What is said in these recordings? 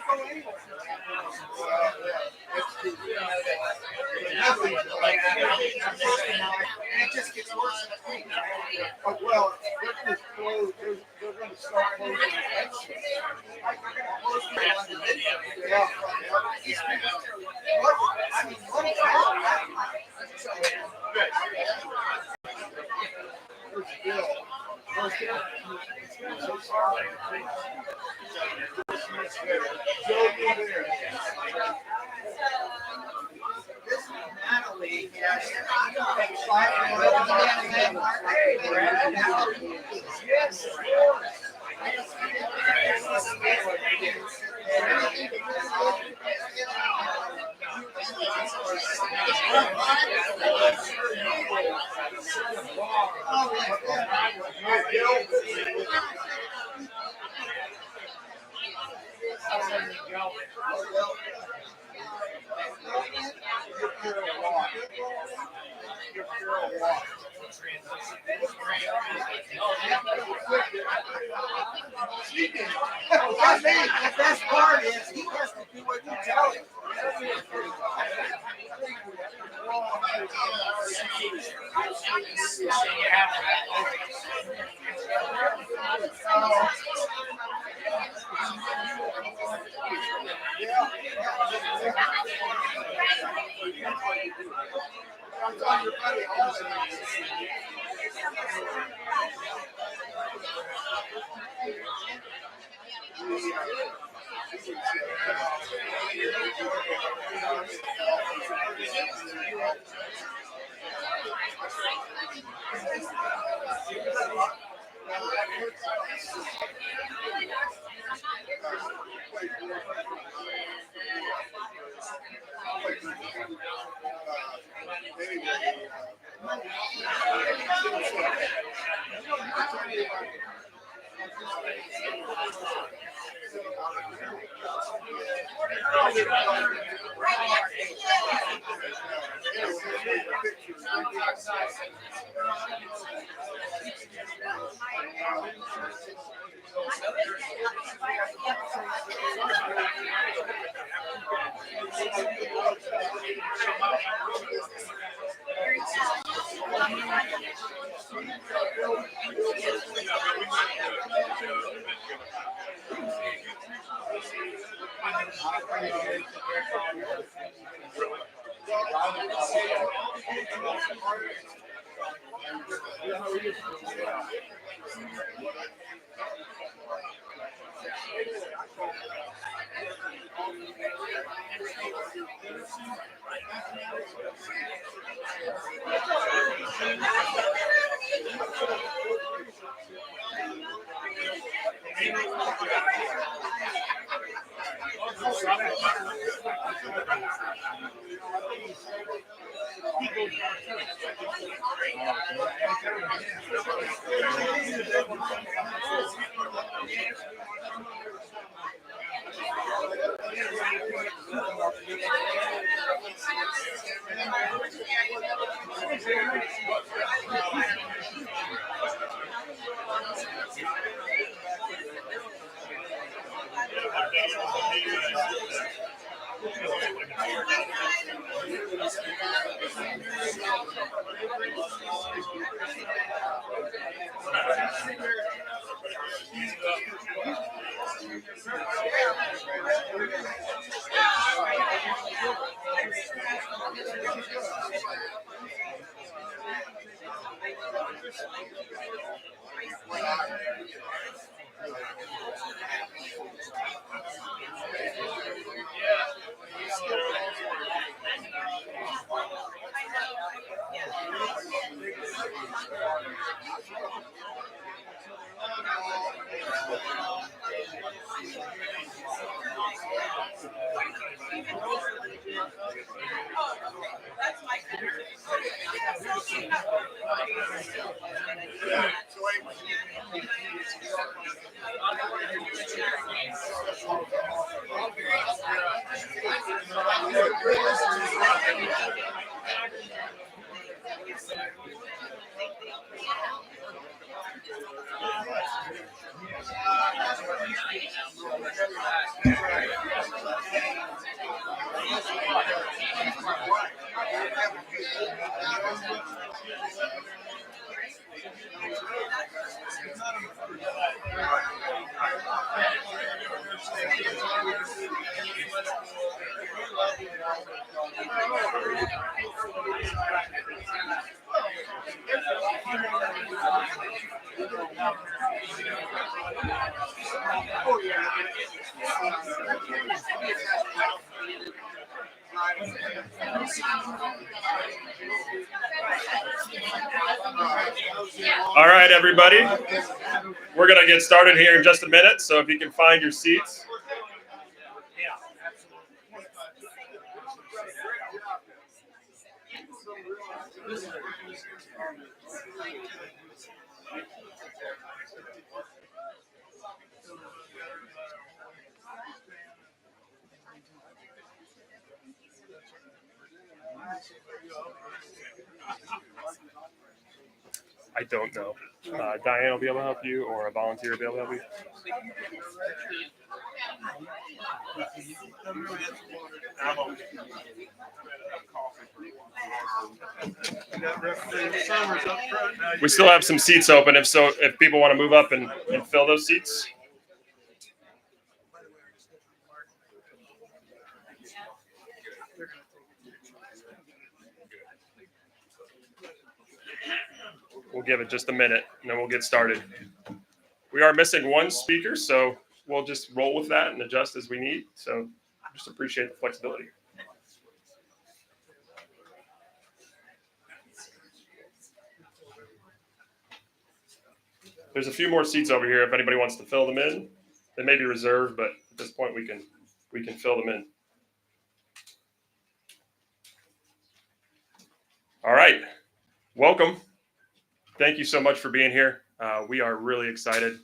And it just gets worse. Oh, well, they're going to close. They're going to start closing eventually. Like, they're going to close people on the video. Yeah. What? I mean, what is that? There's Bill. So sorry. Joe, you're there. This is Natalie. Yes. Yes. The best part is he has to do what you tell him. All right, everybody. We're going to get started here in just a minute, so if you can find your seats. I don't know. Diane will be able to help you, or a volunteer will be able to help you. We still have some seats open. If people want to move up and fill those seats. We'll give it just a minute, and then we'll get started. We are missing one speaker, so we'll just roll with that and adjust as we need. So just appreciate the flexibility. There's a few more seats over here if anybody wants to fill them in. They may be reserved, but at this point we can fill them in. All right, welcome. Thank you so much for being here. We are really excited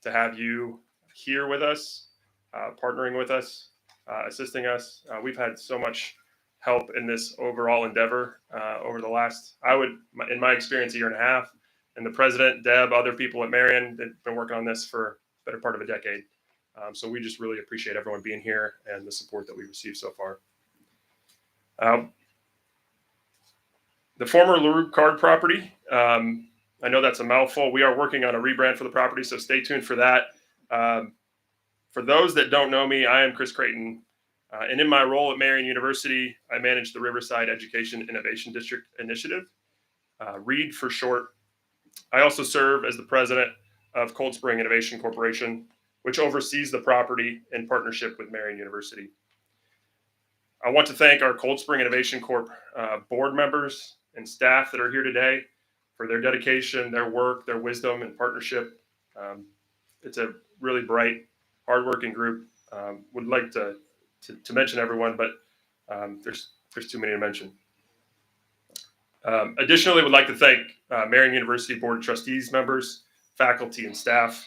to have you here with us, partnering with us, assisting us. We've had so much help in this overall endeavor over the last, in my experience, a year and a half. And the president, Deb, other people at Marian, they've been working on this for the better part of a decade. So we just really appreciate everyone being here and the support that we've received so far. The former LaRue Carter property, I know that's a mouthful. We are working on a rebrand for the property, so stay tuned for that. For those that don't know me, I am Chris Creighton, and in my role at Marian University, I manage the Riverside Education Innovation District initiative, REID for short. I also serve as the president of Cold Spring Innovation Corporation, which oversees the property in partnership with Marian University. I want to thank our Cold Spring Innovation Corp board members and staff that are here today for their dedication, their work, their wisdom, and partnership. It's a really bright, hardworking group. Would like to mention everyone, but there's too many to mention. Additionally, would like to thank Marian University Board of Trustees members, faculty, and staff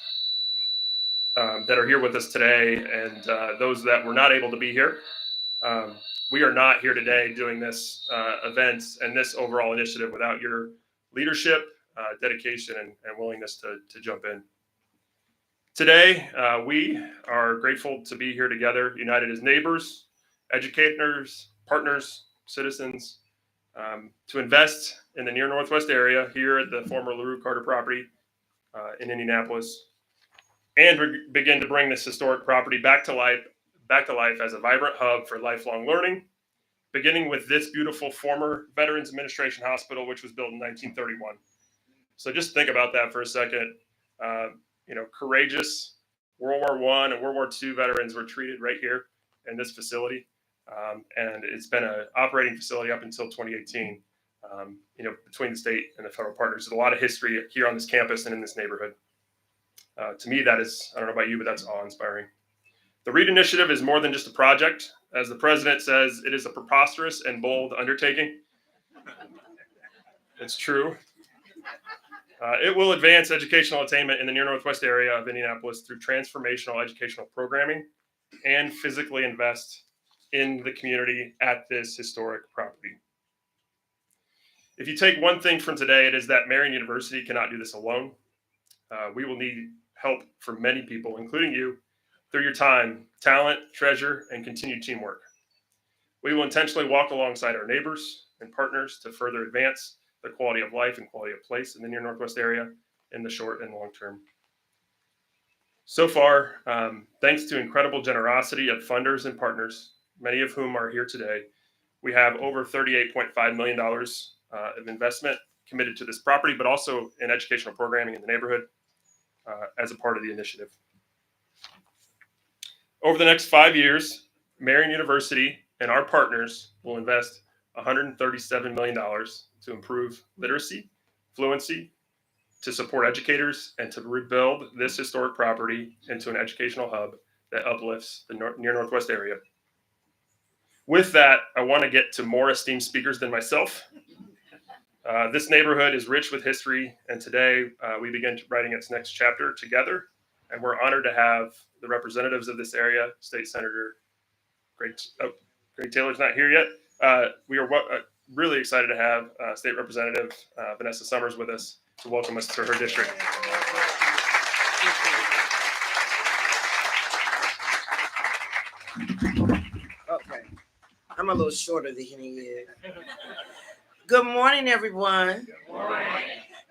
that are here with us today, and those that were not able to be here. We are not here today doing this event and this overall initiative without your leadership, dedication, and willingness to jump in. Today, we are grateful to be here together, united as neighbors, educators, partners, citizens, to invest in the near Northwest area here at the former LaRue Carter property in Indianapolis, and begin to bring this historic property back to life as a vibrant hub for lifelong learning, beginning with this beautiful former Veterans Administration Hospital, which was built in 1931. So just think about that for a second. Courageous World War I and World War II veterans were treated right here in this facility. And it's been an operating facility up until 2018, between the state and the federal partners. There's a lot of history here on this campus and in this neighborhood. To me, that is, I don't know about you, but that's awe-inspiring. The REID initiative is more than just a project. As the president says, it is a preposterous and bold undertaking. It's true. It will advance educational attainment in the near Northwest area of Indianapolis through transformational educational programming and physically invest in the community at this historic property. If you take one thing from today, it is that Marian University cannot do this alone. We will need help from many people, including you, through your time, talent, treasure, and continued teamwork. We will intentionally walk alongside our neighbors and partners to further advance the quality of life and quality of place in the near Northwest area in the short and long term. So far, thanks to incredible generosity of funders and partners, many of whom are here today, we have over $38.5 million of investment committed to this property, but also in educational programming in the neighborhood as a part of the initiative. Over the next 5 years, Marian University and our partners will invest $137 million to improve literacy, fluency, to support educators, and to rebuild this historic property into an educational hub that uplifts the near Northwest area. With that, I want to get to more esteemed speakers than myself. This neighborhood is rich with history, and today we begin writing its next chapter together. And we're honored to have the representatives of this area, State Senator Greg Taylor's not here yet. We are really excited to have State Representative Vanessa Summers with us to welcome us to her district. Okay, I'm a little shorter than he is. Good morning, everyone. Good morning.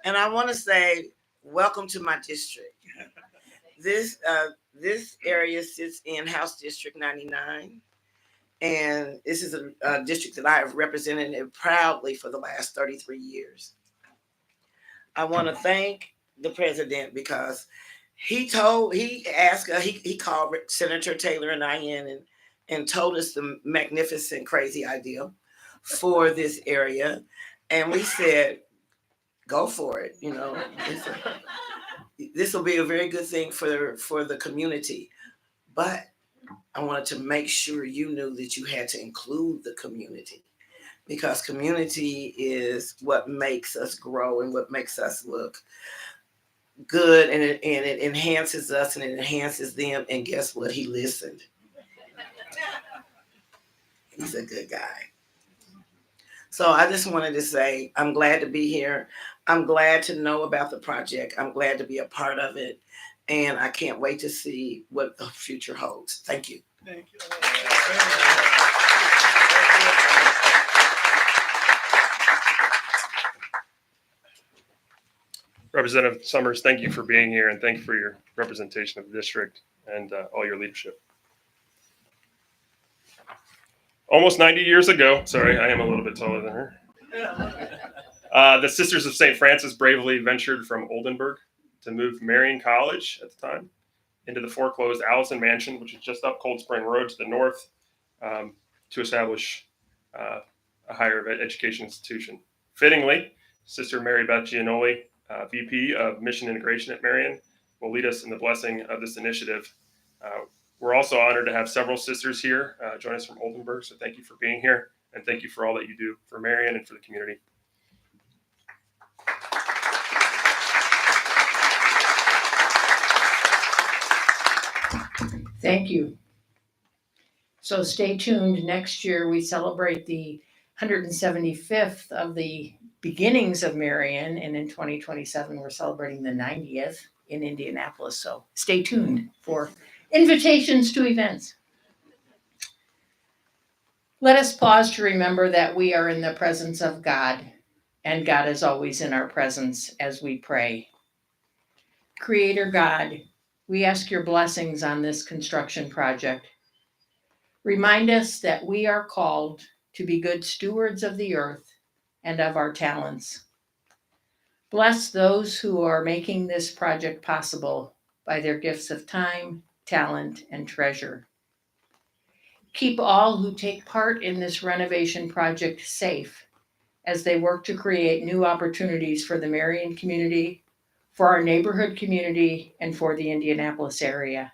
And I want to say, welcome to my district. This area sits in House District 99, and this is a district that I have represented proudly for the last 33 years. I want to thank the president because he called Senator Taylor and I in and told us the magnificent, crazy idea for this area, and we said, go for it. You know, this will be a very good thing for the community. But I wanted to make sure you knew that you had to include the community, because community is what makes us grow and what makes us look good, and it enhances us and it enhances them. And guess what? He listened. He's a good guy. So I just wanted to say, I'm glad to be here. I'm glad to know about the project. I'm glad to be a part of it. And I can't wait to see what the future holds. Thank you. Thank you. Representative Summers, thank you for being here, and thank you for your representation of the district and all your leadership. Almost 90 years ago, sorry, I am a little bit taller than her. The Sisters of St. Francis bravely ventured from Oldenburg to move Marian College at the time into the foreclosed Allison Mansion, which is just up Cold Spring Road to the north, to establish a higher education institution. Fittingly, Sister Mary Beth Gianoli, VP of Mission Integration at Marian, will lead us in the blessing of this initiative. We're also honored to have several sisters here join us from Oldenburg, so thank you for being here, and thank you for all that you do for Marian and for the community. Thank you. So stay tuned. Next year we celebrate the 175th of the beginnings of Marian, and in 2027 we're celebrating the 90th in Indianapolis. So stay tuned for invitations to events. Let us pause to remember that we are in the presence of God, and God is always in our presence as we pray. Creator God, we ask your blessings on this construction project. Remind us that we are called to be good stewards of the earth and of our talents. Bless those who are making this project possible by their gifts of time, talent, and treasure. Keep all who take part in this renovation project safe as they work to create new opportunities for the Marian community, for our neighborhood community, and for the Indianapolis area.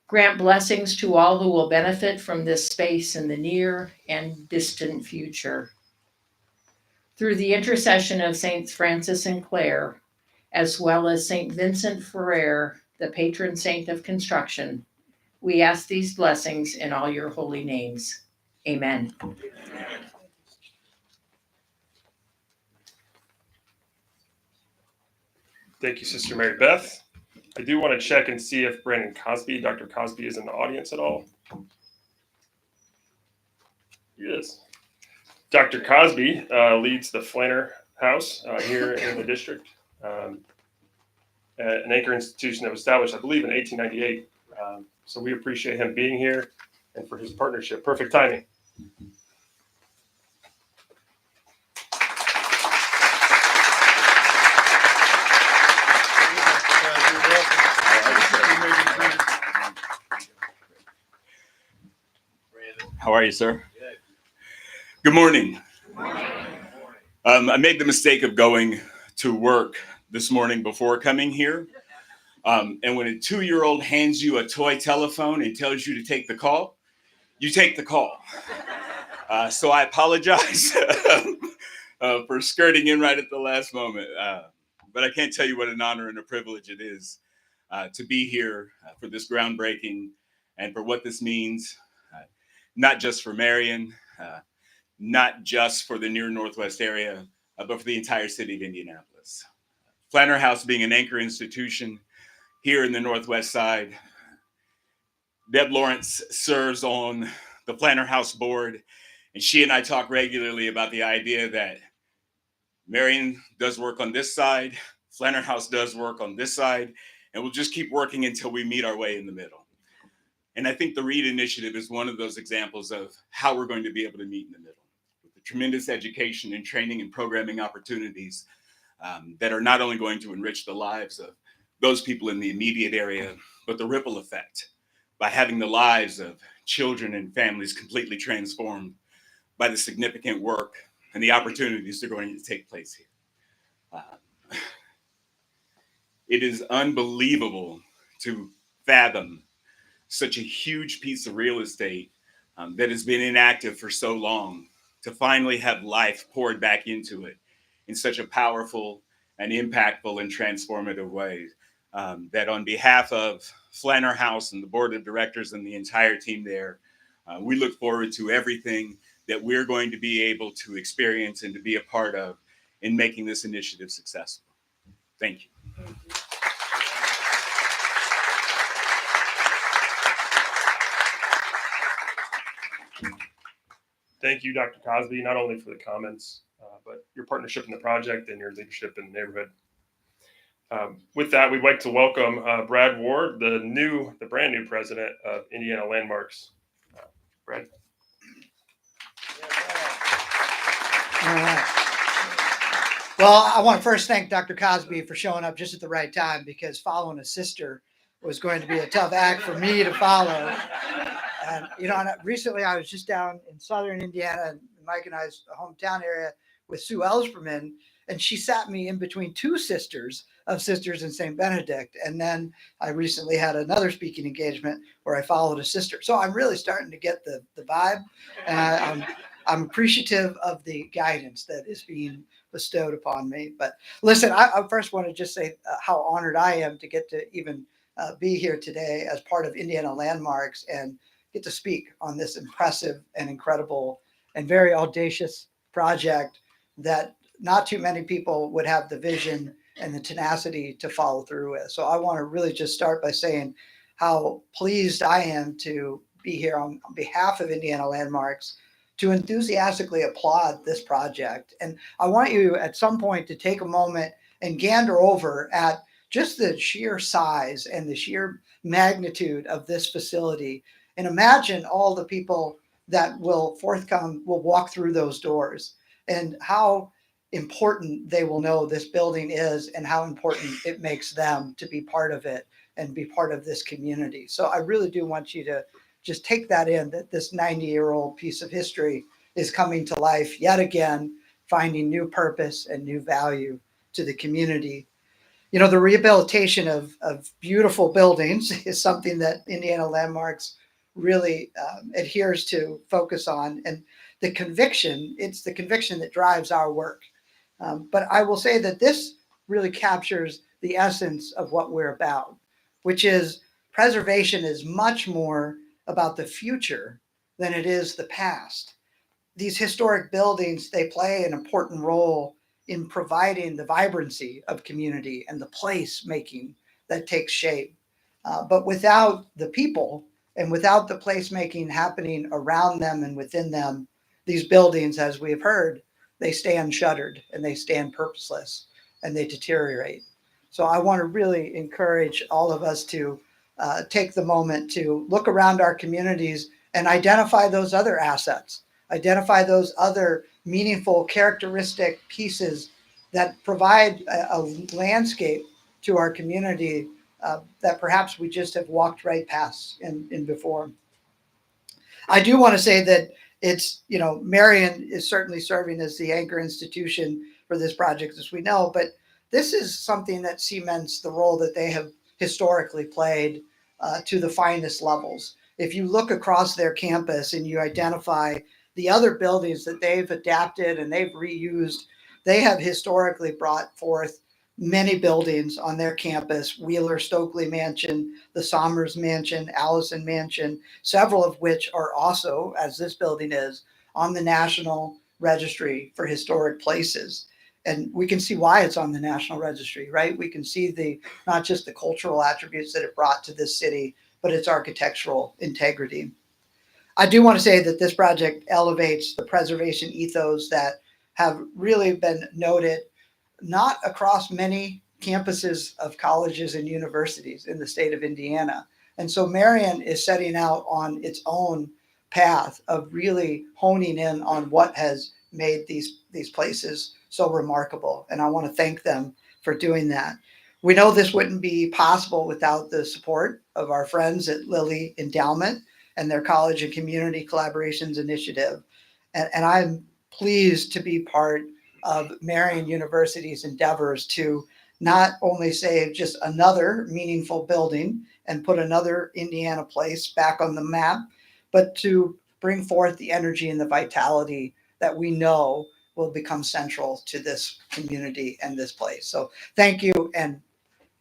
Grant blessings to all who will benefit from this space in the near and distant future. Through the intercession of Saints Francis and Clare, as well as Saint Vincent Ferrer, the patron saint of construction, we ask these blessings in all your holy names. Amen. Thank you, Sister Mary Beth. I do want to check and see if Brandon Cosby, Dr. Cosby, is in the audience at all. He is. Dr. Cosby leads the Flanner House here in the district, an anchor institution that was established, I believe, in 1898. So we appreciate him being here and for his partnership. Perfect timing. How are you, sir? Good morning. I made the mistake of going to work this morning before coming here. And when a 2-year-old hands you a toy telephone and tells you to take the call, you take the call. So I apologize for skirting in right at the last moment. But I can't tell you what an honor and a privilege it is to be here for this groundbreaking and for what this means, not just for Marian, not just for the near Northwest area, but for the entire city of Indianapolis. Flanner House being an anchor institution here in the Northwest side. Deb Lawrence serves on the Flanner House board, and she and I talk regularly about the idea that Marian does work on this side, Flanner House does work on this side, and we'll just keep working until we meet our way in the middle. And I think the REID initiative is one of those examples of how we're going to be able to meet in the middle, with the tremendous education and training and programming opportunities that are not only going to enrich the lives of those people in the immediate area, but the ripple effect by having the lives of children and families completely transformed by the significant work and the opportunities that are going to take place here. It is unbelievable to fathom such a huge piece of real estate that has been inactive for so long, to finally have life poured back into it in such a powerful and impactful and transformative way. That on behalf of Flanner House and the board of directors and the entire team there, we look forward to everything that we're going to be able to experience and to be a part of in making this initiative successful. Thank you. Thank you, Dr. Cosby, not only for the comments, but your partnership in the project and your leadership in the neighborhood. With that, we'd like to welcome Brad Ward, the brand new president of Indiana Landmarks. Brad. All right. Well, I want to first thank Dr. Cosby for showing up just at the right time, because following a sister was going to be a tough act for me to follow. And, recently I was just down in southern Indiana, and Mike and I's hometown area, with Sue Ellsperman, and she sat me in between two sisters in St. Benedict. And then I recently had another speaking engagement where I followed a sister. So I'm really starting to get the vibe. And I'm appreciative of the guidance that is being bestowed upon me. But listen, I first want to just say how honored I am to get to even be here today as part of Indiana Landmarks and get to speak on this impressive and incredible and very audacious project that not too many people would have the vision and the tenacity to follow through with. So I want to really just start by saying how pleased I am to be here on behalf of Indiana Landmarks to enthusiastically applaud this project. And I want you at some point to take a moment and gander over at just the sheer size and the sheer magnitude of this facility, and imagine all the people that will walk through those doors, and how important they will know this building is and how important it makes them to be part of it and be part of this community. So I really do want you to just take that in, that this 90-year-old piece of history is coming to life yet again, finding new purpose and new value to the community. The rehabilitation of beautiful buildings is something that Indiana Landmarks really adheres to focus on. And it's the conviction that drives our work. But I will say that this really captures the essence of what we're about, which is preservation is much more about the future than it is the past. These historic buildings, they play an important role in providing the vibrancy of community and the place making that takes shape. But without the people and without the placemaking happening around them and within them, these buildings, as we have heard, they stand shuttered and they stand purposeless and they deteriorate. So I want to really encourage all of us to take the moment to look around our communities and identify those other assets, identify those other meaningful characteristic pieces that provide a landscape to our community that perhaps we just have walked right past in before. I do want to say that it's, Marian is certainly serving as the anchor institution for this project, as we know, but this is something that cements the role that they have historically played to the finest levels. If you look across their campus and you identify the other buildings that they've adapted and they've reused, they have historically brought forth many buildings on their campus: Wheeler Stokely Mansion, the Somers Mansion, Allison Mansion, several of which are also, as this building is, on the National Registry for Historic Places. And we can see why it's on the National Registry, right? We can see not just the cultural attributes that it brought to this city, but its architectural integrity. I do want to say that this project elevates the preservation ethos that have really been noted not across many campuses of colleges and universities in the state of Indiana. And so Marian is setting out on its own path of really honing in on what has made these places so remarkable. And I want to thank them for doing that. We know this wouldn't be possible without the support of our friends at Lilly Endowment and their College and Community Collaborations Initiative. And I'm pleased to be part of Marian University's endeavors to not only save just another meaningful building and put another Indiana place back on the map, but to bring forth the energy and the vitality that we know will become central to this community and this place. So thank you and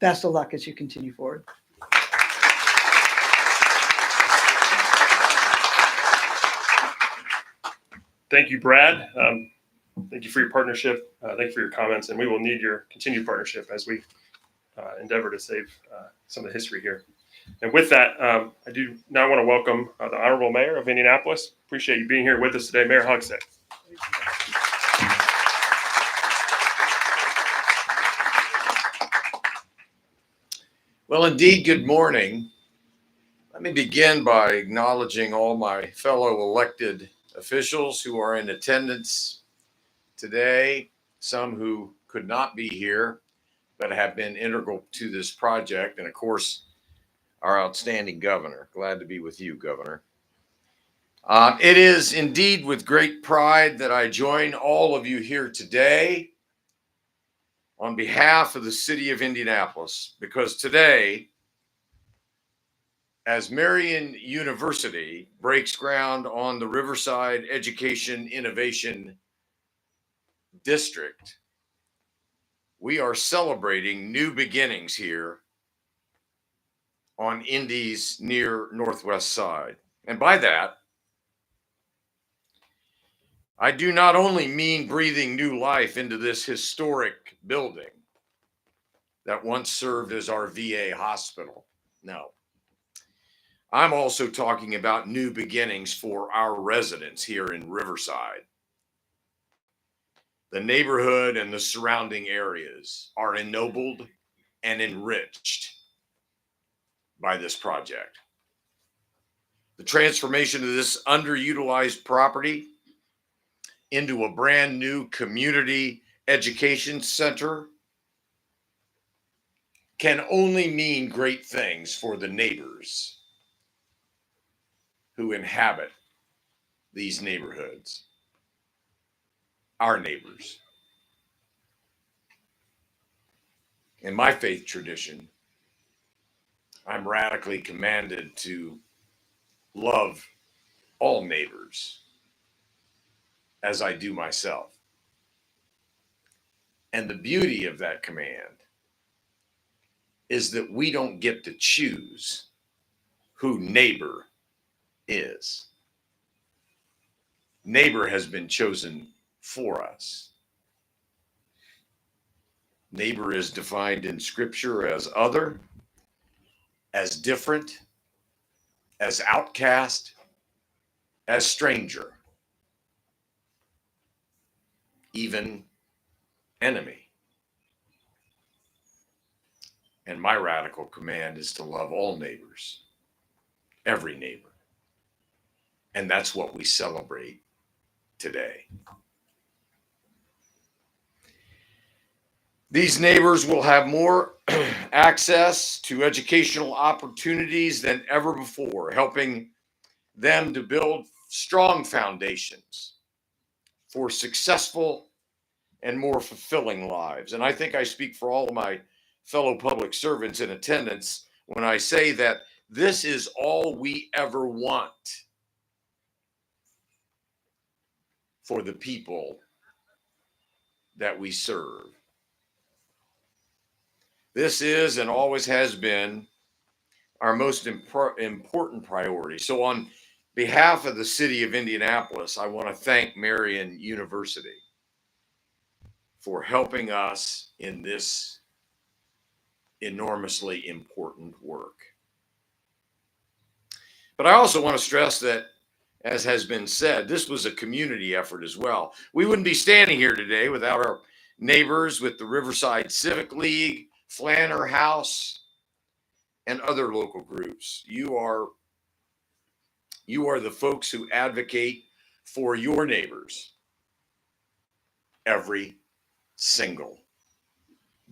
best of luck as you continue forward. Thank you, Brad. Thank you for your partnership. Thank you for your comments, and we will need your continued partnership as we endeavor to save some of the history here. And with that, I do now want to welcome the Honorable Mayor of Indianapolis. Appreciate you being here with us today, Mayor Hogsett. Well, indeed, good morning. Let me begin by acknowledging all my fellow elected officials who are in attendance today, some who could not be here, but have been integral to this project. And of course, our outstanding governor. Glad to be with you, Governor. It is indeed with great pride that I join all of you here today on behalf of the city of Indianapolis, because today, as Marian University breaks ground on the Riverside Education Innovation District, we are celebrating new beginnings here on Indy's near northwest side. And by that, I do not only mean breathing new life into this historic building that once served as our VA hospital. No. I'm also talking about new beginnings for our residents here in Riverside. The neighborhood and the surrounding areas are ennobled and enriched by this project. The transformation of this underutilized property into a brand new community education center can only mean great things for the neighbors who inhabit these neighborhoods, our neighbors. In my faith tradition, I'm radically commanded to love all neighbors as I do myself. And the beauty of that command is that we don't get to choose who neighbor is. Neighbor has been chosen for us. Neighbor is defined in Scripture as other, as different, as outcast, as stranger, even enemy. And my radical command is to love all neighbors, every neighbor. And that's what we celebrate today. These neighbors will have more access to educational opportunities than ever before, helping them to build strong foundations for successful and more fulfilling lives. And I think I speak for all of my fellow public servants in attendance when I say that this is all we ever want for the people that we serve. This is and always has been our most important priority. So on behalf of the city of Indianapolis, I want to thank Marian University for helping us in this enormously important work. But I also want to stress that, as has been said, this was a community effort as well. We wouldn't be standing here today without our neighbors with the Riverside Civic League, Flanner House, and other local groups. You are the folks who advocate for your neighbors every single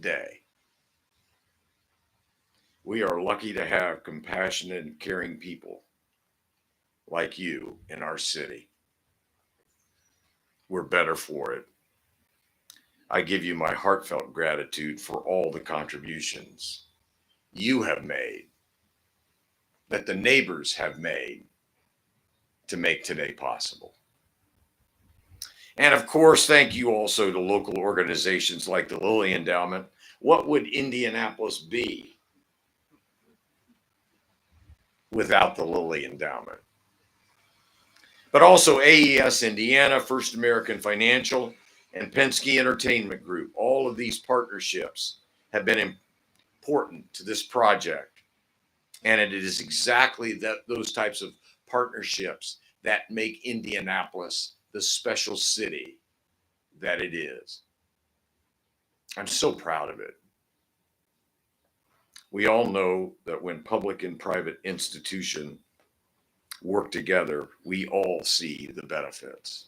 day. We are lucky to have compassionate and caring people like you in our city. We're better for it. I give you my heartfelt gratitude for all the contributions you have made, that the neighbors have made to make today possible. And of course, thank you also to local organizations like the Lilly Endowment. What would Indianapolis be without the Lilly Endowment? But also AES Indiana, First American Financial, and Penske Entertainment Group. All of these partnerships have been important to this project. And it is exactly those types of partnerships that make Indianapolis the special city that it is. I'm so proud of it. We all know that when public and private institutions work together, we all see the benefits.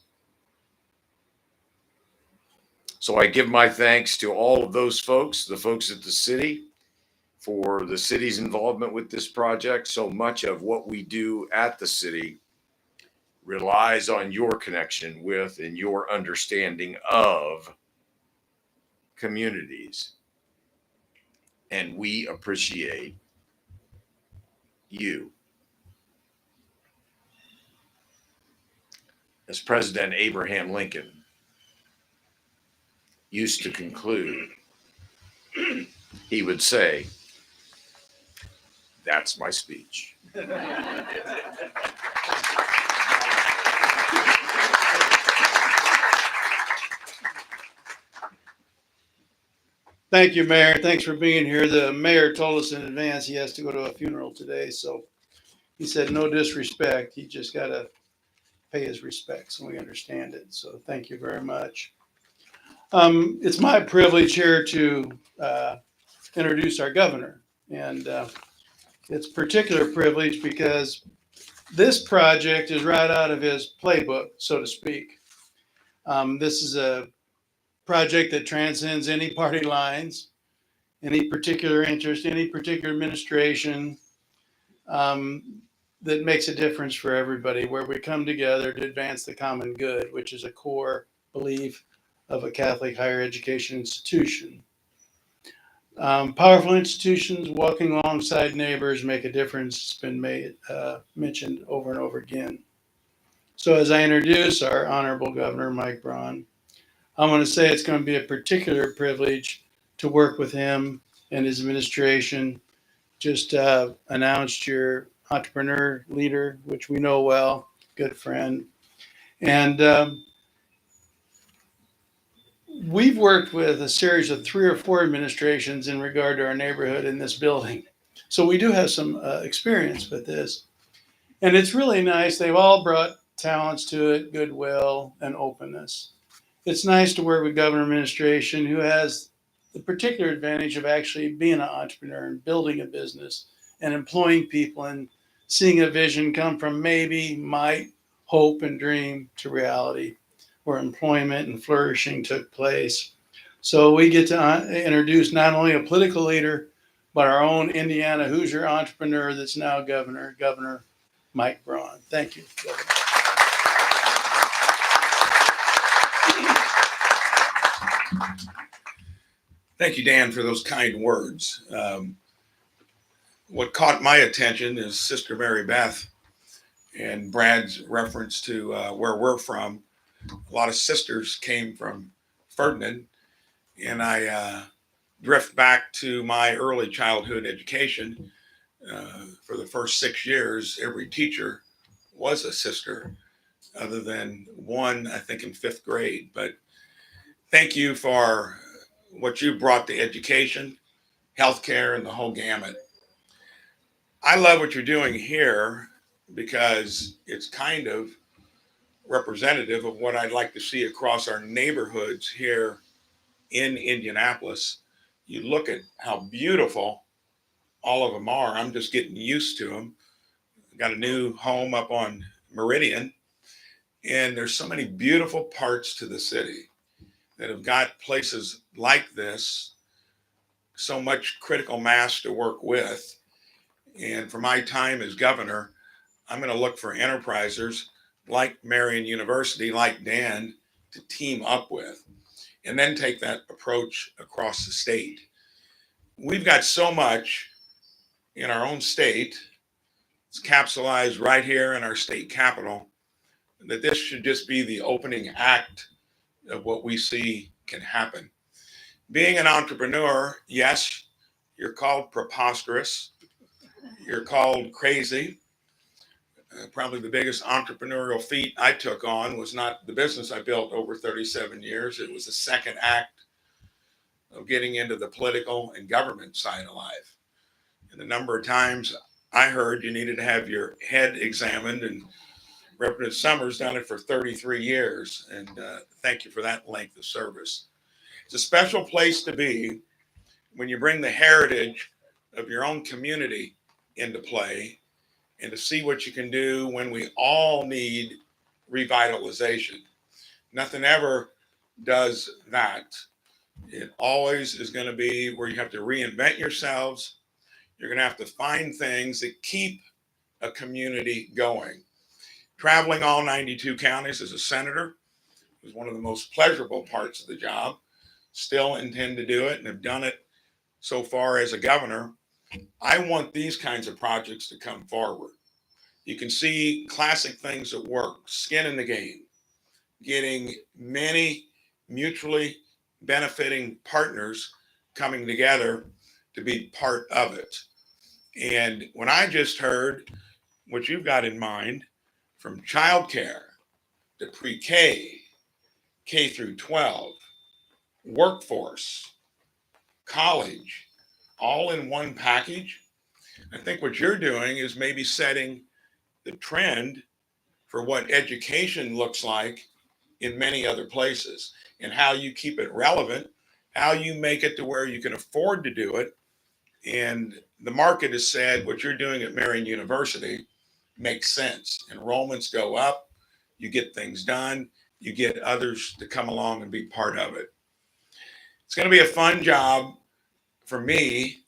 So I give my thanks to all of those folks, the folks at the city, for the city's involvement with this project. So much of what we do at the city relies on your connection with and your understanding of communities. And we appreciate you. As President Abraham Lincoln used to conclude, he would say, "That's my speech." Thank you, Mayor. Thanks for being here. The mayor told us in advance he has to go to a funeral today, so he said no disrespect. He just got to pay his respects, and we understand it. So thank you very much. It's my privilege here to introduce our governor, and it's a particular privilege because this project is right out of his playbook, so to speak. This is a project that transcends any party lines, any particular interest, any particular administration, that makes a difference for everybody, where we come together to advance the common good, which is a core belief of a Catholic higher education institution. Powerful institutions walking alongside neighbors make a difference. It's been mentioned over and over again. So as I introduce our Honorable Governor, Mike Braun, I want to say it's going to be a particular privilege to work with him and his administration. Just announced your entrepreneur leader, which we know well, good friend. And we've worked with a series of 3 or 4 administrations in regard to our neighborhood in this building. So we do have some experience with this. And it's really nice. They've all brought talents to it, goodwill, and openness. It's nice to work with governor administration who has the particular advantage of actually being an entrepreneur and building a business and employing people and seeing a vision come from maybe, might, hope, and dream to reality, where employment and flourishing took place. So we get to introduce not only a political leader, but our own Indiana Hoosier entrepreneur that's now Governor Mike Braun. Thank you, Governor. Thank you, Dan, for those kind words. What caught my attention is Sister Mary Beth and Brad's reference to where we're from. A lot of sisters came from Ferdinand, and I drift back to my early childhood education. For the first 6 years, every teacher was a sister, other than one, I think, in 5th grade. But thank you for what you brought to education, healthcare, and the whole gamut. I love what you're doing here because it's kind of representative of what I'd like to see across our neighborhoods here in Indianapolis. You look at how beautiful all of them are. I'm just getting used to them. Got a new home up on Meridian, and there's so many beautiful parts to the city that have got places like this, so much critical mass to work with. And for my time as governor, I'm going to look for enterprisers like Marian University, like Dan, to team up with, and then take that approach across the state. We've got so much in our own state. It's capsulized right here in our state capital, that this should just be the opening act of what we see can happen. Being an entrepreneur, yes, you're called preposterous. You're called crazy. Probably the biggest entrepreneurial feat I took on was not the business I built over 37 years. It was the second act of getting into the political and government side of life. And the number of times I heard you needed to have your head examined, and Representative Summers done it for 33 years. And thank you for that length of service. It's a special place to be when you bring the heritage of your own community into play, and to see what you can do when we all need revitalization. Nothing ever does that. It always is going to be where you have to reinvent yourselves. You're going to have to find things that keep a community going. Traveling all 92 counties as a senator was one of the most pleasurable parts of the job. Still intend to do it and have done it so far as a governor. I want these kinds of projects to come forward. You can see classic things that work, skin in the game, getting many mutually benefiting partners coming together to be part of it. And when I just heard what you've got in mind, from childcare to pre-K, K through 12, workforce, college, all in one package, I think what you're doing is maybe setting the trend for what education looks like in many other places, and how you keep it relevant, how you make it to where you can afford to do it. And the market has said what you're doing at Marian University makes sense. Enrollments go up, you get things done, you get others to come along and be part of it. It's going to be a fun job for me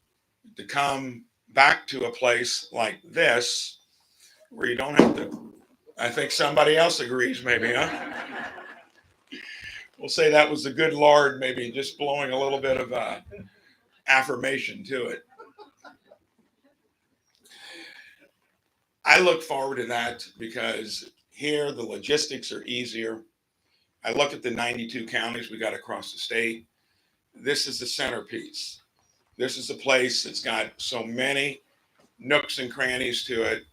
to come back to a place like this where you don't have to. I think somebody else agrees, maybe, huh? We'll say that was the good Lord, maybe just blowing a little bit of affirmation to it. I look forward to that because here the logistics are easier. I look at the 92 counties we got across the state. This is the centerpiece. This is the place that's got so many nooks and crannies to it.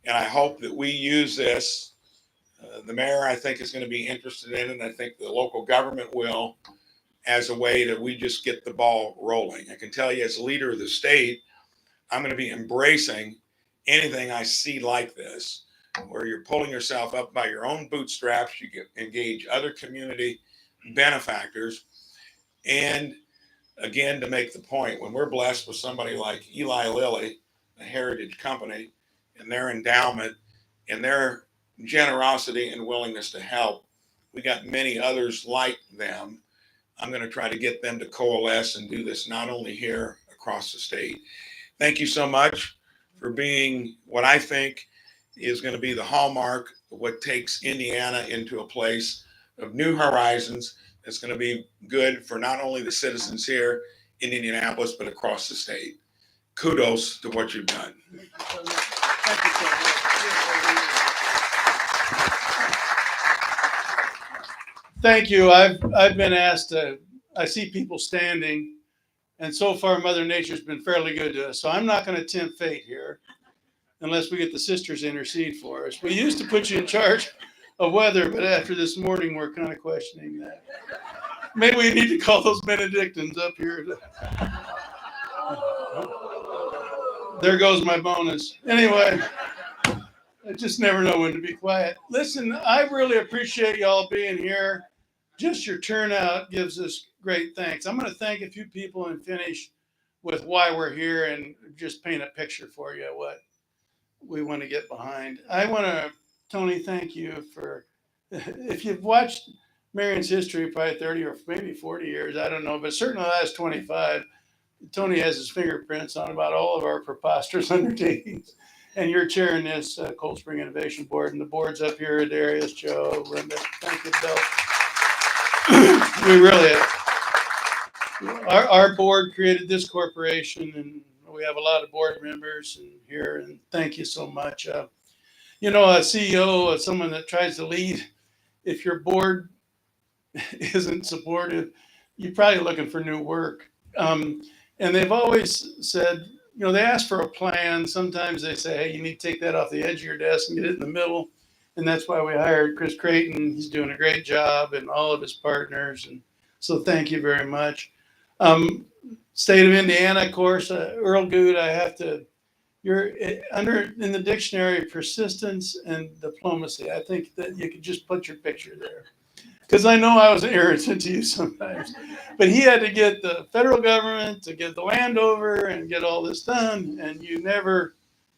And I hope that we use this. The mayor, I think, is going to be interested in it. And I think the local government will, as a way that we just get the ball rolling. I can tell you, as leader of the state, I'm going to be embracing anything I see like this, where you're pulling yourself up by your own bootstraps. You get engage other community benefactors. And again, to make the point, when we're blessed with somebody like Eli Lilly, a heritage company, and their endowment and their generosity and willingness to help, we got many others like them. I'm going to try to get them to coalesce and do this not only here, across the state. Thank you so much for being what I think is going to be the hallmark of what takes Indiana into a place of new horizons that's going to be good for not only the citizens here in Indianapolis, but across the state. Kudos to what you've done. Thank you. I've been asked to, I see people standing, and so far Mother Nature's been fairly good to us. So I'm not going to tempt fate here unless we get the sisters to intercede for us. We used to put you in charge of weather, but after this morning, we're kind of questioning that. Maybe we need to call those Benedictines up here. There goes my bonus. Anyway, I just never know when to be quiet. Listen, I really appreciate y'all being here. Just your turnout gives us great thanks. I'm going to thank a few people and finish with why we're here and just paint a picture for you what we want to get behind. I want to, Tony, thank you for, if you've watched Marian's history, probably 30 or maybe 40 years, I don't know, but certainly the last 25, Tony has his fingerprints on about all of our preposterous undertakings. And you're chairing this Cold Spring Innovation Board, and the board's up here, Darius, Joe, Linda. Thank you, Bill. We really, our board created this corporation, and we have a lot of board members here, and thank you so much. You know, a CEO, someone that tries to lead, if your board isn't supportive, you're probably looking for new work. And they've always said, you know, they ask for a plan. Sometimes they say, hey, you need to take that off the edge of your desk and get it in the middle. And that's why we hired Chris Creighton. He's doing a great job, and all of his partners. And so thank you very much. State of Indiana, of course, Earl Good, I have to, you're under in the dictionary, persistence and diplomacy. I think that you could just put your picture there. Because I know I was irritant to you sometimes, but he had to get the federal government to get the land over and get all this done. And you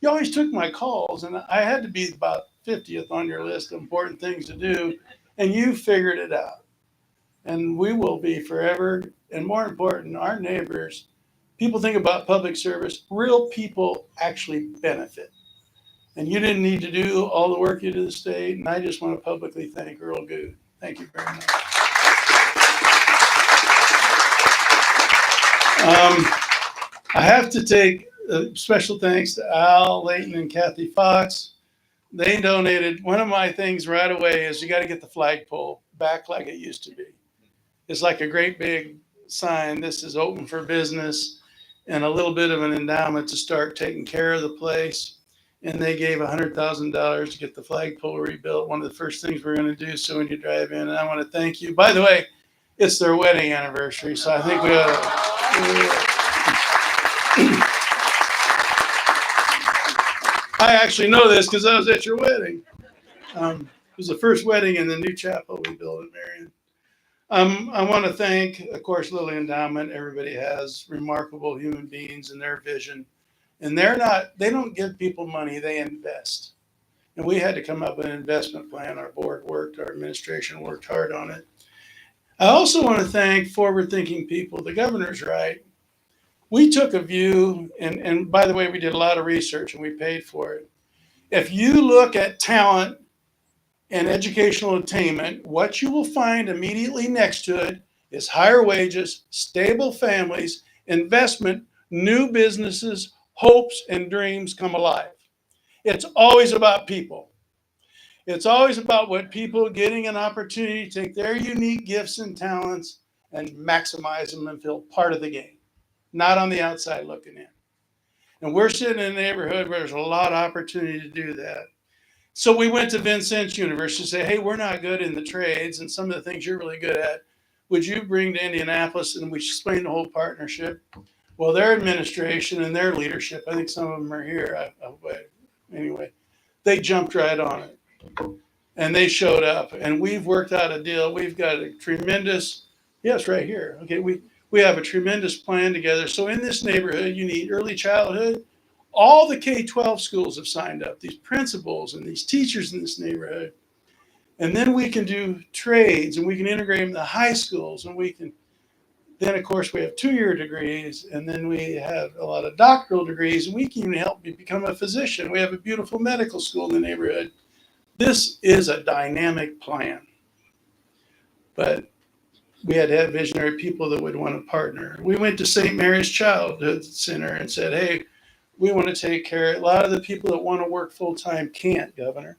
always took my calls, and I had to be about 50th on your list of important things to do. And you figured it out. And we will be forever. And more important, our neighbors, people think about public service, real people actually benefit. And you didn't need to do all the work you did the state. And I just want to publicly thank Earl Good. Thank you very much. I have to take special thanks to Al Layton and Kathy Fox. They donated. One of my things right away is you got to get the flagpole back like it used to be. It's like a great big sign. This is open for business, and a little bit of an endowment to start taking care of the place. And they gave $100,000 to get the flagpole rebuilt. One of the first things we're going to do. So when you drive in, and I want to thank you. By the way, it's their wedding anniversary, so I think we ought to. I actually know this because I was at your wedding. It was the first wedding in the new chapel we built at Marian. I want to thank, of course, Lilly Endowment. Everybody has remarkable human beings in their vision. And they don't give people money, they invest. And we had to come up with an investment plan. Our board worked, our administration worked hard on it. I also want to thank forward-thinking people. The governor's right. We took a view, and by the way, we did a lot of research and we paid for it. If you look at talent and educational attainment, what you will find immediately next to it is higher wages, stable families, investment, new businesses, hopes and dreams come alive. It's always about people. It's always about what people getting an opportunity to take their unique gifts and talents and maximize them and feel part of the game, not on the outside looking in. And we're sitting in a neighborhood where there's a lot of opportunity to do that. So we went to Vincennes University to say, hey, we're not good in the trades and some of the things you're really good at. would you bring to Indianapolis? And we explained the whole partnership. Well, their administration and their leadership, I think some of them are here. Anyway, they jumped right on it. And they showed up. And we've worked out a deal. We've got a tremendous, yes, right here. Okay, we have a tremendous plan together. So in this neighborhood, you need early childhood. All the K-12 schools have signed up, these principals and these teachers in this neighborhood. And then we can do trades, and we can integrate them to high schools, and we can, then of course we have 2-year degrees, and then we have a lot of doctoral degrees, and we can even help you become a physician. We have a beautiful medical school in the neighborhood. This is a dynamic plan. But we had to have visionary people that would want to partner. We went to St. Mary's Childhood Center and said, hey, we want to take care of, a lot of the people that want to work full-time can't, Governor.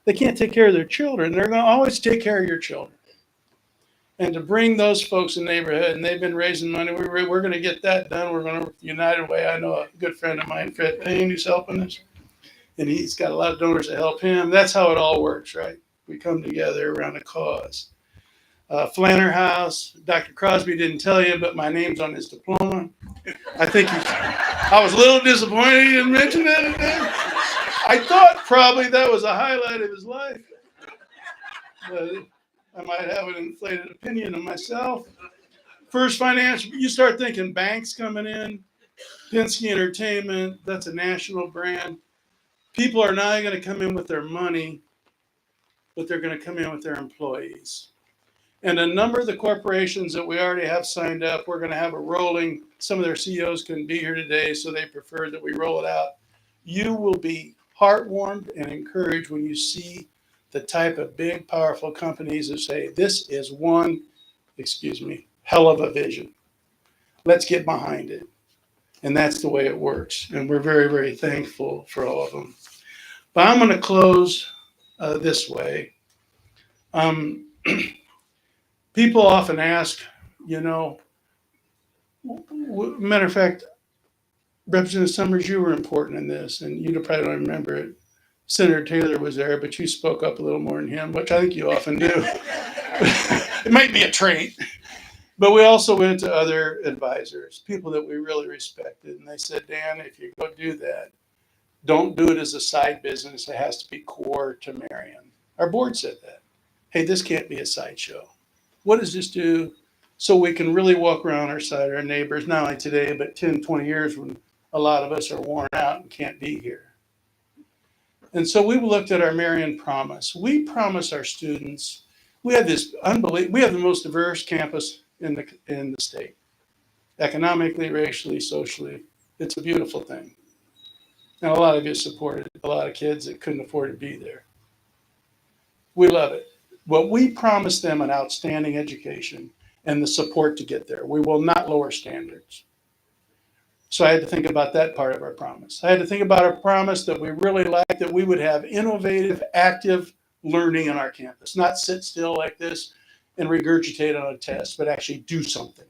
They can't take care of their children. They're going to always take care of your children. And to bring those folks in the neighborhood, and they've been raising money, we're going to get that done. We're going to work the United Way. I know a good friend of mine, Fred Payne, who's helping us. And he's got a lot of donors to help him. That's how it all works, right? We come together around a cause. Flanner House, Dr. Crosby didn't tell you, but my name's on his diploma. I was a little disappointed he didn't mention that today. I thought probably that was a highlight of his life. But I might have an inflated opinion of myself. First Financial, you start thinking banks coming in, Penske Entertainment, that's a national brand. People are not going to come in with their money, but they're going to come in with their employees. And a number of the corporations that we already have signed up, we're going to have a rolling, some of their CEOs couldn't be here today, so they preferred that we roll it out. You will be heartwarmed and encouraged when you see the type of big, powerful companies that say, this is one, hell of a vision. Let's get behind it. And that's the way it works. And we're very, very thankful for all of them. But I'm going to close this way. People often ask, matter of fact, Representative Summers, you were important in this, and you probably don't remember it. Senator Taylor was there, but you spoke up a little more than him, which I think you often do. It might be a trait. But we also went to other advisors, people that we really respected, and they said, Dan, if you go do that, don't do it as a side business. It has to be core to Marian. Our board said that. Hey, this can't be a sideshow. What does this do so we can really walk around our side, our neighbors, not only today, but 10, 20 years when a lot of us are worn out and can't be here. And so we looked at our Marian promise. We promise our students, we have the most diverse campus in the state, economically, racially, socially. It's a beautiful thing. And a lot of you supported a lot of kids that couldn't afford to be there. We love it. But we promise them an outstanding education and the support to get there. We will not lower standards. So I had to think about that part of our promise. I had to think about our promise that we really like, that we would have innovative, active learning on our campus, not sit still like this and regurgitate on a test, but actually do something.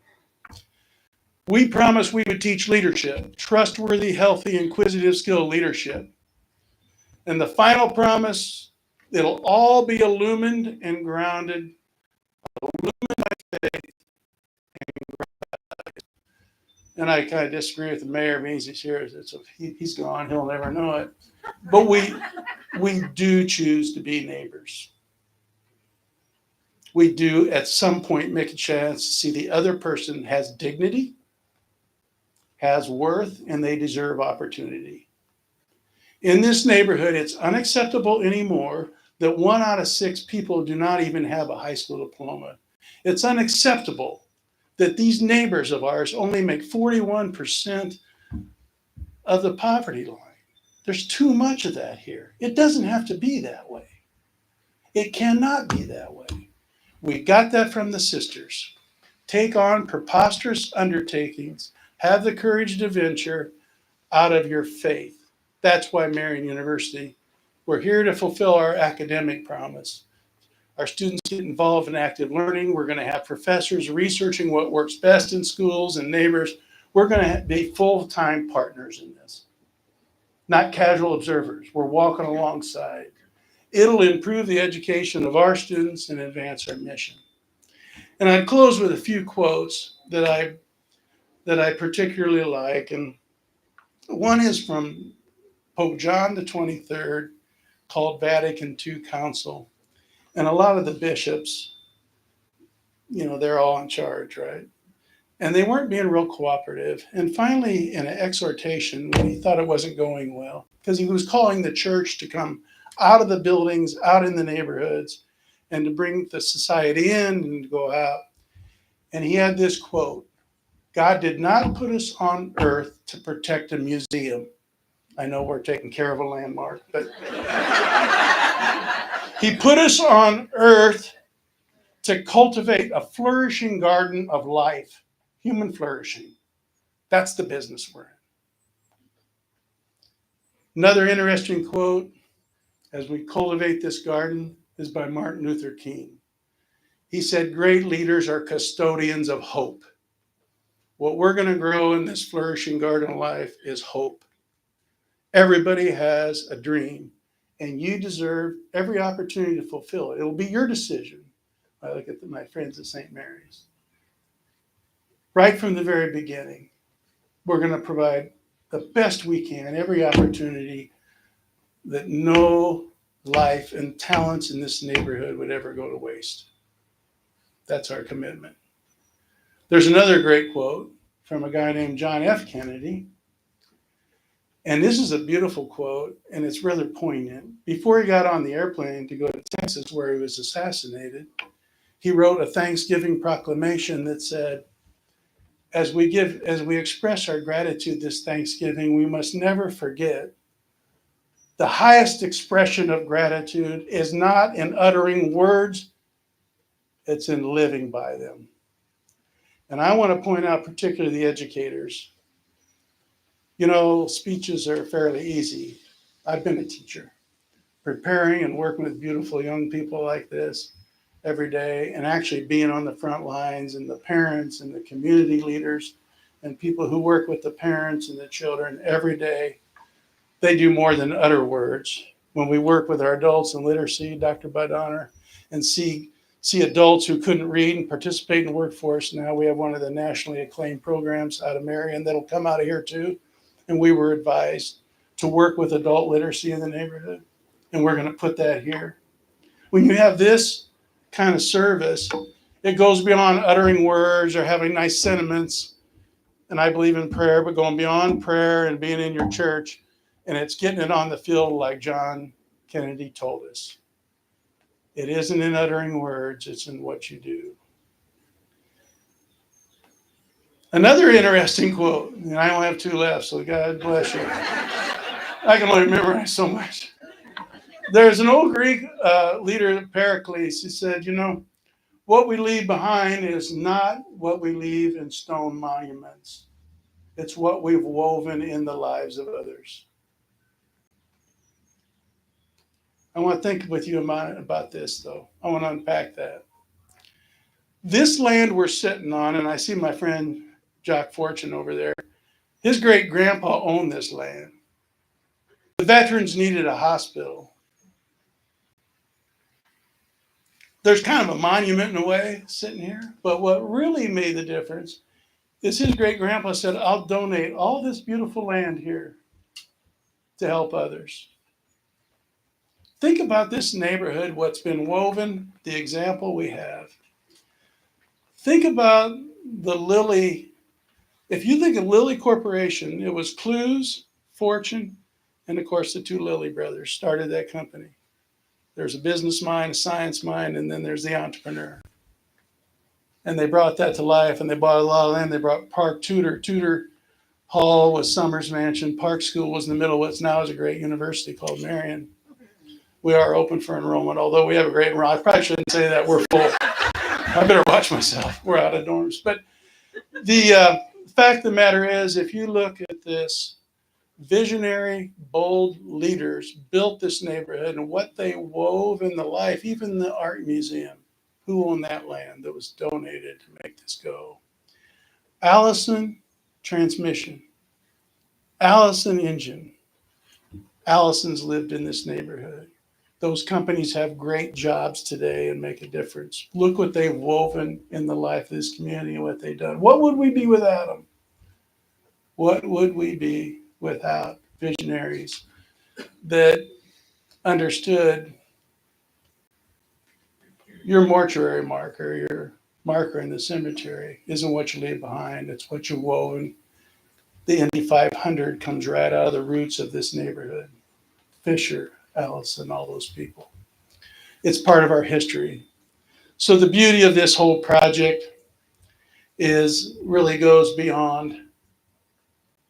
We promised we would teach leadership, trustworthy, healthy, inquisitive, skilled leadership. And the final promise, it'll all be illumined and grounded, illumined by faith. And I kind of disagree with the mayor. Means he's here. He's gone. He'll never know it. But we do choose to be neighbors. We do at some point make a chance to see the other person has dignity, has worth, and they deserve opportunity. In this neighborhood, it's unacceptable anymore that 1 out of 6 people do not even have a high school diploma. It's unacceptable that these neighbors of ours only make 41% of the poverty line. There's too much of that here. It doesn't have to be that way. It cannot be that way. We got that from the sisters. Take on preposterous undertakings, have the courage to venture out of your faith. That's why Marian University, we're here to fulfill our academic promise. Our students get involved in active learning. We're going to have professors researching what works best in schools and neighbors. We're going to be full-time partners in this, not casual observers. We're walking alongside. It'll improve the education of our students and advance our mission. And I'd close with a few quotes that I particularly like. And one is from Pope John the 23rd, called Vatican II Council. And a lot of the bishops, they're all in charge, right? And they weren't being real cooperative. And finally, in an exhortation, when he thought it wasn't going well, because he was calling the church to come out of the buildings, out in the neighborhoods, and to bring the society in and to go out. And he had this quote: God did not put us on earth to protect a museum. I know we're taking care of a landmark, but he put us on earth to cultivate a flourishing garden of life, human flourishing. That's the business we're in. Another interesting quote, as we cultivate this garden, is by Martin Luther King. He said, great leaders are custodians of hope. What we're going to grow in this flourishing garden of life is hope. Everybody has a dream, and you deserve every opportunity to fulfill it. It'll be your decision. I look at my friends at St. Mary's. Right from the very beginning, we're going to provide the best we can, every opportunity that no life and talents in this neighborhood would ever go to waste. That's our commitment. There's another great quote from a guy named John F. Kennedy. And this is a beautiful quote, and it's rather poignant. Before he got on the airplane to go to Texas, where he was assassinated, he wrote a Thanksgiving proclamation that said, as we express our gratitude this Thanksgiving, we must never forget the highest expression of gratitude is not in uttering words, it's in living by them. And I want to point out particularly the educators. Speeches are fairly easy. I've been a teacher. Preparing and working with beautiful young people like this every day, and actually being on the front lines, and the parents and the community leaders and people who work with the parents and the children every day, they do more than utter words. When we work with our adults in literacy, Dr. Bud Honor, and see adults who couldn't read and participate in the workforce, now we have one of the nationally acclaimed programs out of Marian that'll come out of here too. And we were advised to work with adult literacy in the neighborhood. And we're going to put that here. When you have this kind of service, it goes beyond uttering words or having nice sentiments. And I believe in prayer, but going beyond prayer and being in your church, and it's getting it on the field like John Kennedy told us. It isn't in uttering words, it's in what you do. Another interesting quote, and I only have two left, so God bless you. I can only memorize so much. There's an old Greek leader, Pericles, who said, what we leave behind is not what we leave in stone monuments. It's what we've woven in the lives of others. I want to think with you about this, though. I want to unpack that. This land we're sitting on, and I see my friend Jock Fortune over there, his great-grandpa owned this land. The veterans needed a hospital. There's kind of a monument in a way sitting here, but what really made the difference is his great-grandpa said, I'll donate all this beautiful land here to help others. Think about this neighborhood, what's been woven, the example we have. Think about the Lilly. If you think of Lilly Corporation, it was Clues, Fortune, and of course the two Lilly brothers started that company. There's a business mind, a science mind, and then there's the entrepreneur. And they brought that to life, and they bought a lot of land. They brought Park Tudor Hall was Summers Mansion. Park School was in the middle of what's now is a great university called Marian. We are open for enrollment, although we have a great enrollment. I probably shouldn't say that. We're full. I better watch myself. We're out of dorms. But the fact of the matter is, if you look at this, visionary, bold leaders built this neighborhood, and what they wove in the life, even the art museum, who owned that land that was donated to make this go? Allison Transmission, Allison Engine. Allison's lived in this neighborhood. Those companies have great jobs today and make a difference. Look what they've woven in the life of this community and what they've done. What would we be without them? What would we be without visionaries that understood your mortuary marker, your marker in the cemetery isn't what you leave behind, it's what you've woven. The Indy 500 comes right out of the roots of this neighborhood. Fisher, Allison, all those people. It's part of our history. So the beauty of this whole project is really goes beyond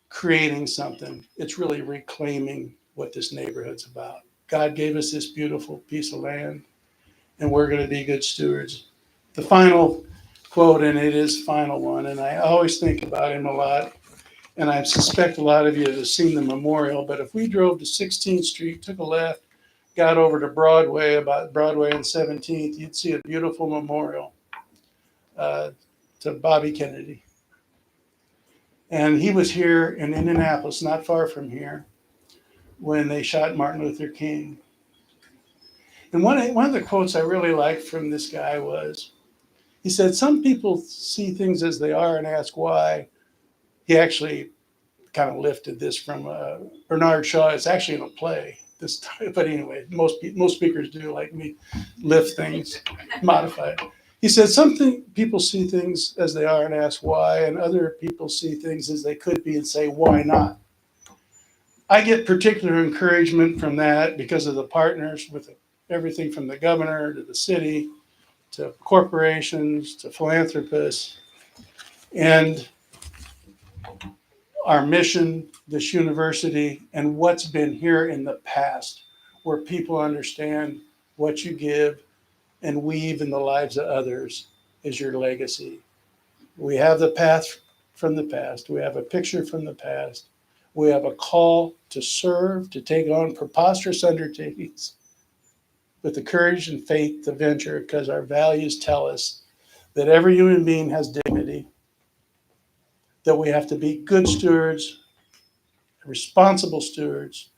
creating something. It's really reclaiming what this neighborhood's about. God gave us this beautiful piece of land, and we're going to be good stewards. The final quote, and it is final one, and I always think about him a lot, and I suspect a lot of you have seen the memorial, but if we drove to 16th Street, took a left, got over to Broadway, about Broadway and 17th, you'd see a beautiful memorial to Bobby Kennedy. And he was here in Indianapolis, not far from here, when they shot Martin Luther King. And one of the quotes I really liked from this guy was, he said, some people see things as they are and ask why. He actually kind of lifted this from Bernard Shaw. It's actually in a play this time, but anyway, most speakers do, like me, lift things, modify it. He said, people see things as they are and ask why, and other people see things as they could be and say, why not? I get particular encouragement from that because of the partners with everything from the governor to the city to corporations to philanthropists. And our mission, this university, and what's been here in the past, where people understand what you give and weave in the lives of others is your legacy. We have the path from the past. We have a picture from the past. We have a call to serve, to take on preposterous undertakings with the courage and faith to venture, because our values tell us that every human being has dignity, that we have to be good stewards, responsible stewards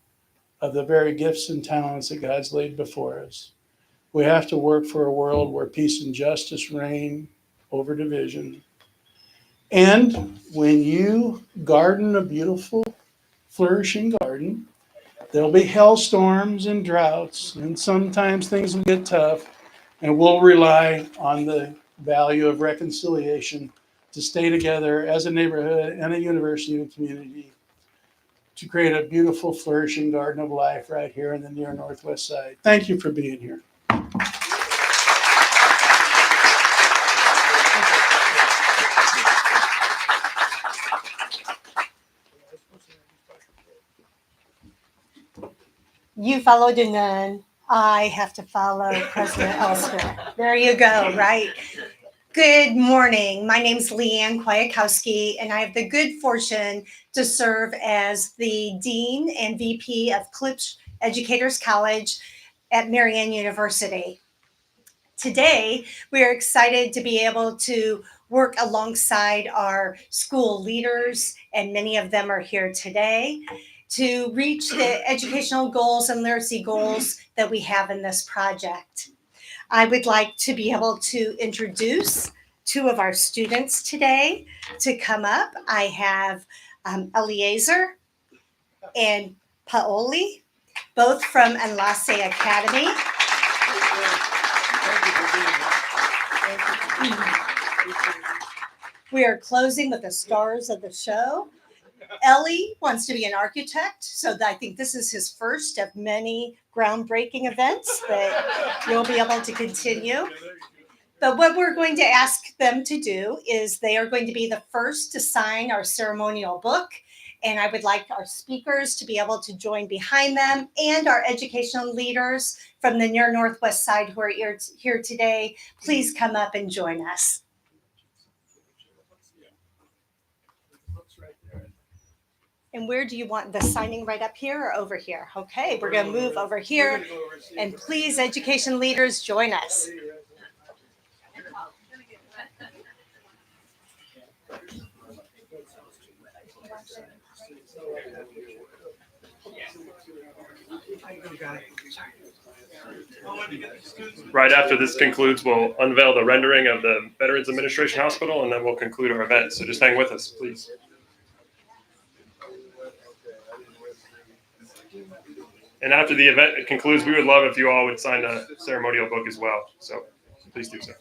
of the very gifts and talents that God's laid before us. We have to work for a world where peace and justice reign over division. And when you garden a beautiful, flourishing garden, there'll be hailstorms and droughts, and sometimes things will get tough, and we'll rely on the value of reconciliation to stay together as a neighborhood and a university and community to create a beautiful, flourishing garden of life right here in the near Northwest Side. Thank you for being here. You follow the nun. I have to follow President Elster. There you go, right? Good morning. My name is Leanne Kwiatkowski, and I have the good fortune to serve as the Dean and VP of Klipsch Educators College at Marian University. Today, we are excited to be able to work alongside our school leaders, and many of them are here today, to reach the educational goals and literacy goals that we have in this project. I would like to be able to introduce two of our students today to come up. I have Eliezer and Paoli, both from Enlace Academy. We are closing with the stars of the show. Ellie wants to be an architect, so I think this is his first of many groundbreaking events that you'll be able to continue. But what we're going to ask them to do is they are going to be the first to sign our ceremonial book, and I would like our speakers to be able to join behind them, and our educational leaders from the near Northwest Side who are here today. Please come up and join us. And where do you want the signing, right up here or over here? Okay, we're going to move over here. And please, education leaders, join us. Right after this concludes, we'll unveil the rendering of the Veterans Administration Hospital, and then we'll conclude our event. So just hang with us, please. And after the event concludes, we would love if you all would sign a ceremonial book as well. So please do so.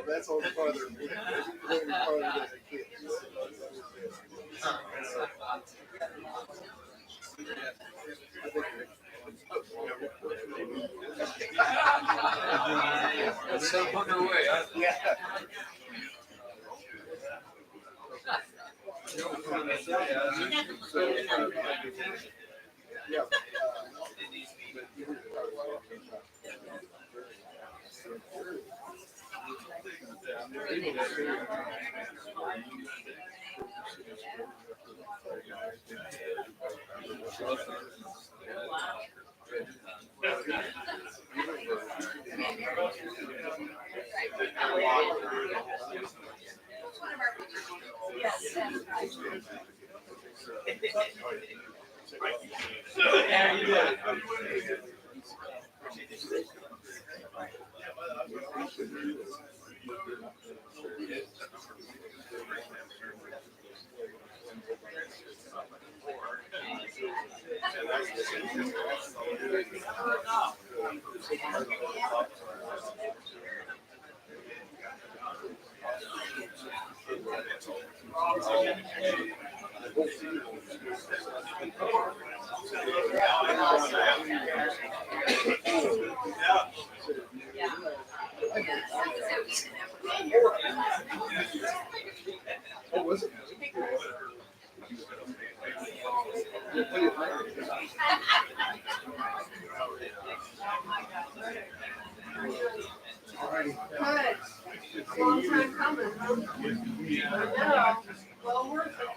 That's all part of their kids. That's some underway. Yeah.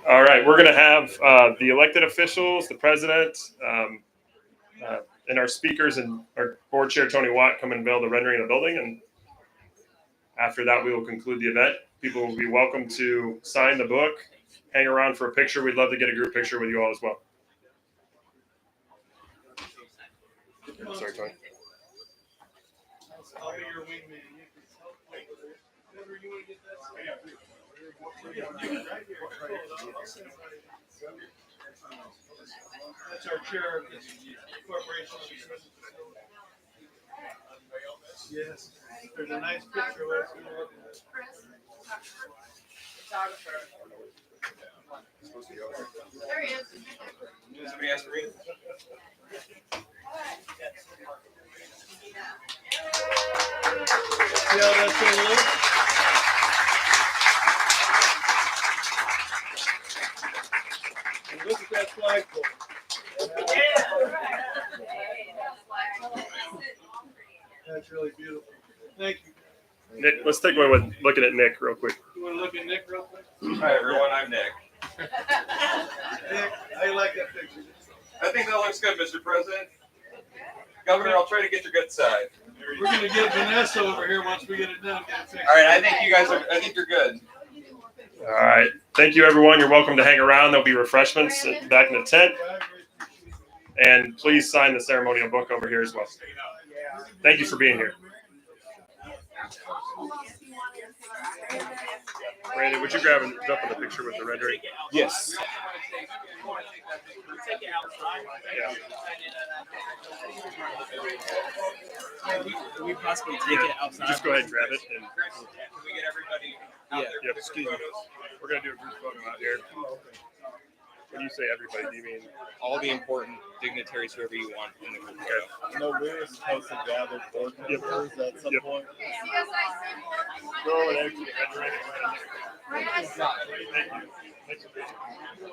All right, we're going to have the elected officials, the president, and our speakers and our board chair, Tony Watt, come and unveil the rendering of the building. And after that, we will conclude the event. People will be welcome to sign the book, hang around for a picture. We'd love to get a group picture with you all as well. Sorry, Tony. I'll be your wingman. You can help wait. Whenever you want to get that set. That's our chair of this corporation. Yes, there's a nice picture. Let's go look at it. There he is. Somebody ask me? See how that's gonna look? And look at that flagpole. That's really beautiful. Thank you. Nick, let's take one with looking at Nick real quick. You want to look at Nick real quick? Hi, everyone. I'm Nick. Nick, how you like that picture? I think that looks good, Mr. President. Governor, I'll try to get your good side. We're gonna get Vanessa over here once we get it done. Get it fixed. All right, I think you guys are. I think you're good. All right. Thank you, everyone. You're welcome to hang around. There'll be refreshments back in the tent. And please sign the ceremonial book over here as well. Thank you for being here. Randy, would you grab and jump in the picture with the rendering? Yes. Yeah. Can we possibly take it outside? Just go ahead and grab it. And, Can we get everybody yep, excuse me. We're going to do a group photo out here. When you say everybody, do you mean? All the important dignitaries, whoever you want in the group. Okay. No, we were supposed to gather board members at some point. Go over there to the red Thank you. Thanks for being here.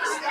Thanks.